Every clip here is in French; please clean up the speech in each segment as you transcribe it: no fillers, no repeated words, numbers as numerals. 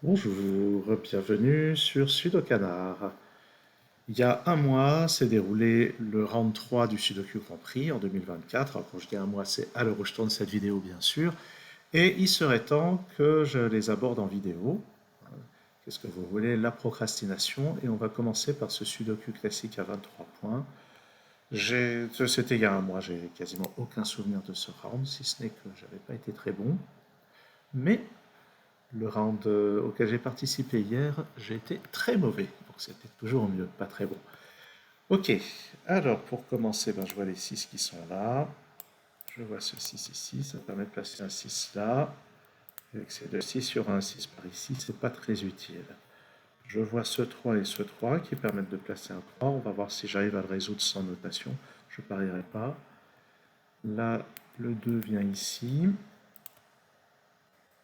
Bonjour, bienvenue sur Sudokanar. Il y a un mois s'est déroulé le round 3 du Sudoku Grand Prix en 2024. Alors quand je dis un mois, c'est à l'heure où je tourne cette vidéo bien sûr. Et il serait temps que je les aborde en vidéo. Qu'est-ce que vous voulez? La procrastination. Et on va commencer par ce Sudoku classique à 23 points. C'était il y a un mois, j'ai quasiment aucun souvenir de ce round, si ce n'est que j'avais pas été très bon. Mais le round auquel j'ai participé hier, j'ai été très mauvais. Donc c'était toujours mieux, pas très bon. Ok, alors pour commencer, ben, je vois les 6 qui sont là. Je vois ce 6 ici, ça permet de placer un 6 là. Avec ces deux 6, il y aura un 6 par ici, c'est pas très utile. Je vois ce 3 et ce 3 qui permettent de placer un 3. On va voir si j'arrive à le résoudre sans notation. Je parierai pas. Là, le 2 vient ici.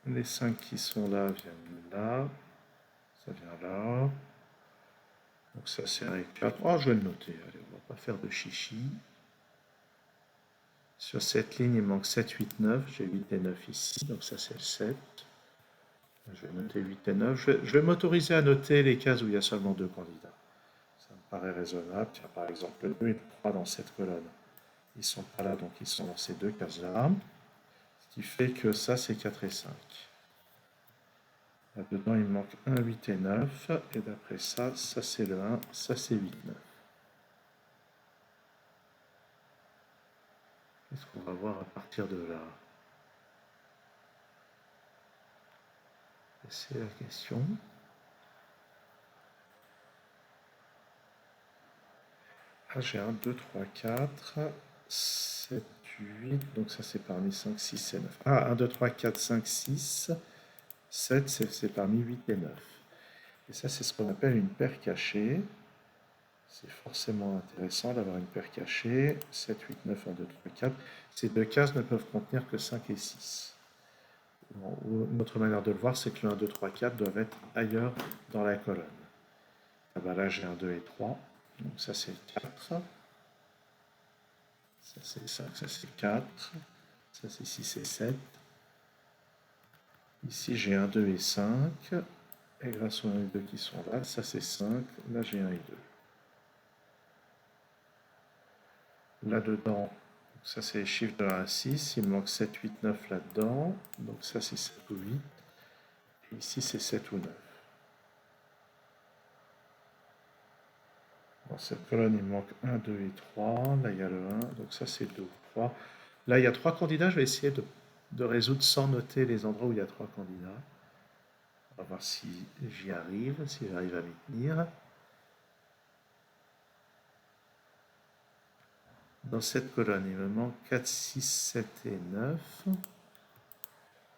Les 5 qui sont là viennent là. Ça vient là. Donc ça c'est un 4. Oh, je vais le noter. Allez, on va pas faire de chichi. Sur cette ligne, il manque 7, 8, 9. J'ai 8 et 9 ici. Donc ça c'est le 7. Je vais noter 8 et 9. Je vais m'autoriser à noter les cases où il y a seulement deux candidats. Ça me paraît raisonnable. Tiens, par exemple, le 2 et le 3 dans cette colonne. Ils sont pas là, donc ils sont dans ces deux cases-là. Ce qui fait que ça c'est 4 et 5. Là-dedans, il manque 1, 8 et 9. Et d'après ça, ça c'est le 1, ça c'est 8, 9. Qu'est-ce qu'on va voir à partir de là? C'est la question. Ah, j'ai 1, 2, 3, 4, 7, 8. Donc ça c'est parmi 5, 6 et 9. Ah, 1, 2, 3, 4, 5, 6. 7, c'est parmi 8 et 9. Et ça c'est ce qu'on appelle une paire cachée. C'est forcément intéressant d'avoir une paire cachée. 7, 8, 9, 1, 2, 3, 4. Ces deux cases ne peuvent contenir que 5 et 6. Bon, une autre manière de le voir, c'est que le 1, 2, 3, 4 doivent être ailleurs dans la colonne. Ah bah là j'ai un 2 et 3. Donc ça c'est 4. Ça c'est 5, ça c'est 4. Ça c'est 6 et 7. Ici j'ai un 2 et 5. Et grâce aux 1 et 2 qui sont là, ça c'est 5. Là j'ai 1 et 2. Là-dedans, ça c'est les chiffres de 1 à 6. Il me manque 7, 8, 9 là-dedans. Donc ça c'est 7 ou 8. Et ici c'est 7 ou 9. Dans cette colonne, il me manque 1, 2 et 3. Là il y a le 1. Donc ça c'est 2 ou 3. Là il y a 3 candidats. Je vais essayer de résoudre sans noter les endroits où il y a 3 candidats. On va voir si j'y arrive, si j'arrive à m'y tenir. Dans cette colonne, il me manque 4, 6, 7 et 9.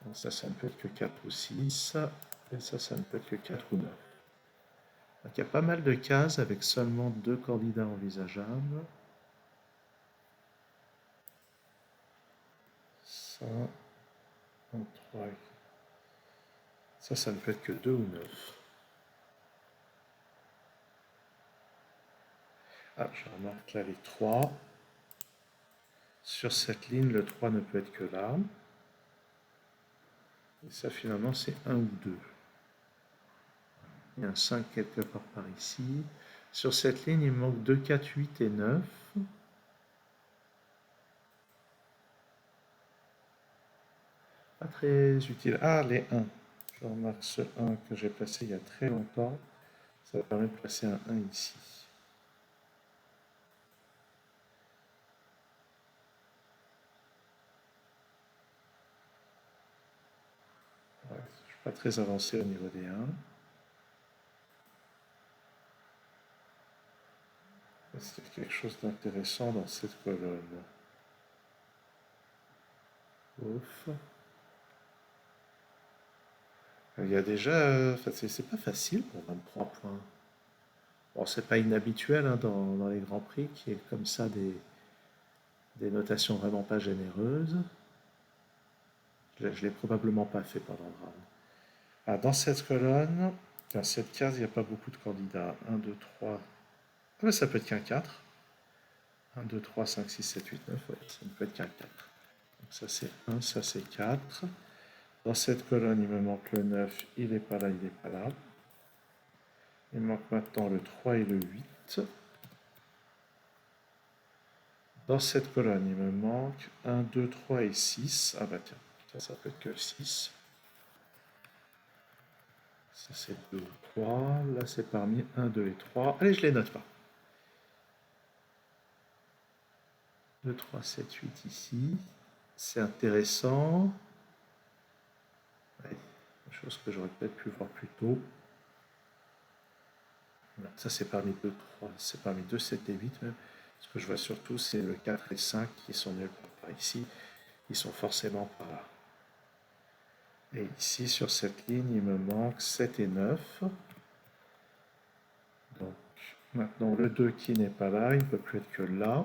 Donc ça ne peut être que 4 ou 6. Et ça ne peut être que 4 ou 9. Donc il y a pas mal de cases avec seulement deux candidats envisageables. Ça, 1, 3. Ça ne peut être que 2 ou 9. Ah, je remarque là les 3. Sur cette ligne, le 3 ne peut être que là. Et ça, finalement, c'est 1 ou 2. Il y a un 5 quelque part par ici. Sur cette ligne, il me manque 2, 4, 8 et 9. Pas très utile. Ah, les 1. Je remarque ce 1 que j'ai placé il y a très longtemps. Ça permet de placer un 1 ici. Ouais, je ne suis pas très avancé au niveau des 1. Est-ce qu'il y a quelque chose d'intéressant dans cette colonne? Ouf. Il y a déjà. Enfin, c'est pas facile pour 23 points. Bon, c'est pas inhabituel hein, dans les grands prix qu'il y ait comme ça des notations vraiment pas généreuses. Je ne l'ai probablement pas fait pendant le round. Ah, dans cette colonne, dans cette case, il n'y a pas beaucoup de candidats. 1, 2, 3. Ah, mais ça peut être qu'un 4. 1, 2, 3, 5, 6, 7, 8, 9. Ouais, ça ne peut être qu'un 4. Donc ça c'est 1, ça c'est 4. Dans cette colonne, il me manque le 9, il n'est pas là, il n'est pas là. Il me manque maintenant le 3 et le 8. Dans cette colonne, il me manque 1, 2, 3 et 6. Ah bah tiens, ça peut être que 6. Ça c'est 2 ou 3. Là c'est parmi 1, 2 et 3. Allez, je les note pas. 2, 3, 7, 8 ici. C'est intéressant. Ouais, chose que j'aurais peut-être pu voir plus tôt. Ça c'est parmi 2, 3. C'est parmi 2, 7 et 8 même. Ce que je vois surtout, c'est le 4 et 5 qui sont nuls par ici. Ils sont forcément par là. Et ici, sur cette ligne, il me manque 7 et 9. Donc, maintenant, le 2 qui n'est pas là, il ne peut plus être que là.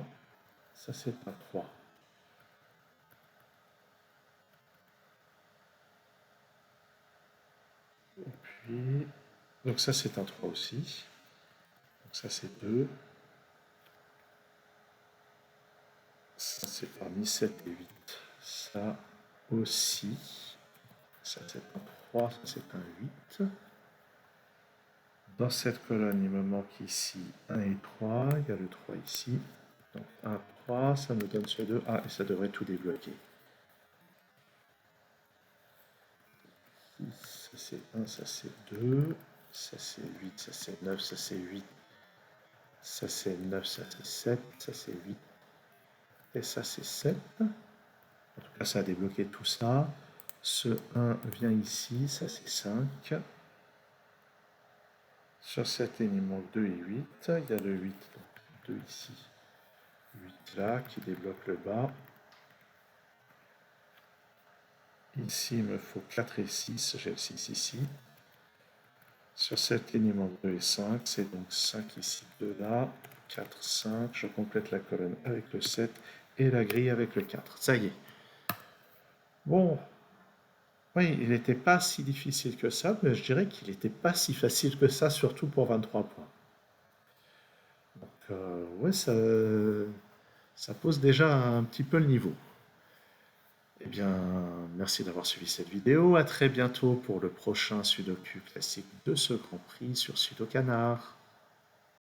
Ça, c'est un 3. Et puis, donc ça, c'est un 3 aussi. Donc ça, c'est 2. Ça, c'est parmi 7 et 8. Ça aussi. Ça, c'est un 3. Ça, c'est un 8. Dans cette colonne, il me manque ici 1 et 3. Il y a le 3 ici. Donc 1, 3, ça me donne ce 2. Ah, et ça devrait tout débloquer. Ça c'est 1, ça c'est 2. Ça c'est 8, ça c'est 9, ça c'est 8. Ça c'est 9, ça c'est 7, ça c'est 8. Et ça c'est 7. En tout cas, ça a débloqué tout ça. Ce 1 vient ici, ça c'est 5. Sur cette ligne, il manque 2 et 8. Il y a le 8, donc 2 ici. 8 là, qui débloque le bas. Ici, il me faut 4 et 6. J'ai le 6 ici. Sur cette ligne, il manque 2 et 5. C'est donc 5 ici, 2 là. 4, 5. Je complète la colonne avec le 7 et la grille avec le 4. Ça y est. Bon, oui, il n'était pas si difficile que ça, mais je dirais qu'il n'était pas si facile que ça, surtout pour 23 points. Donc, ouais, ça pose déjà un petit peu le niveau. Eh bien, merci d'avoir suivi cette vidéo. À très bientôt pour le prochain Sudoku classique de ce Grand Prix sur Sudoku Canard.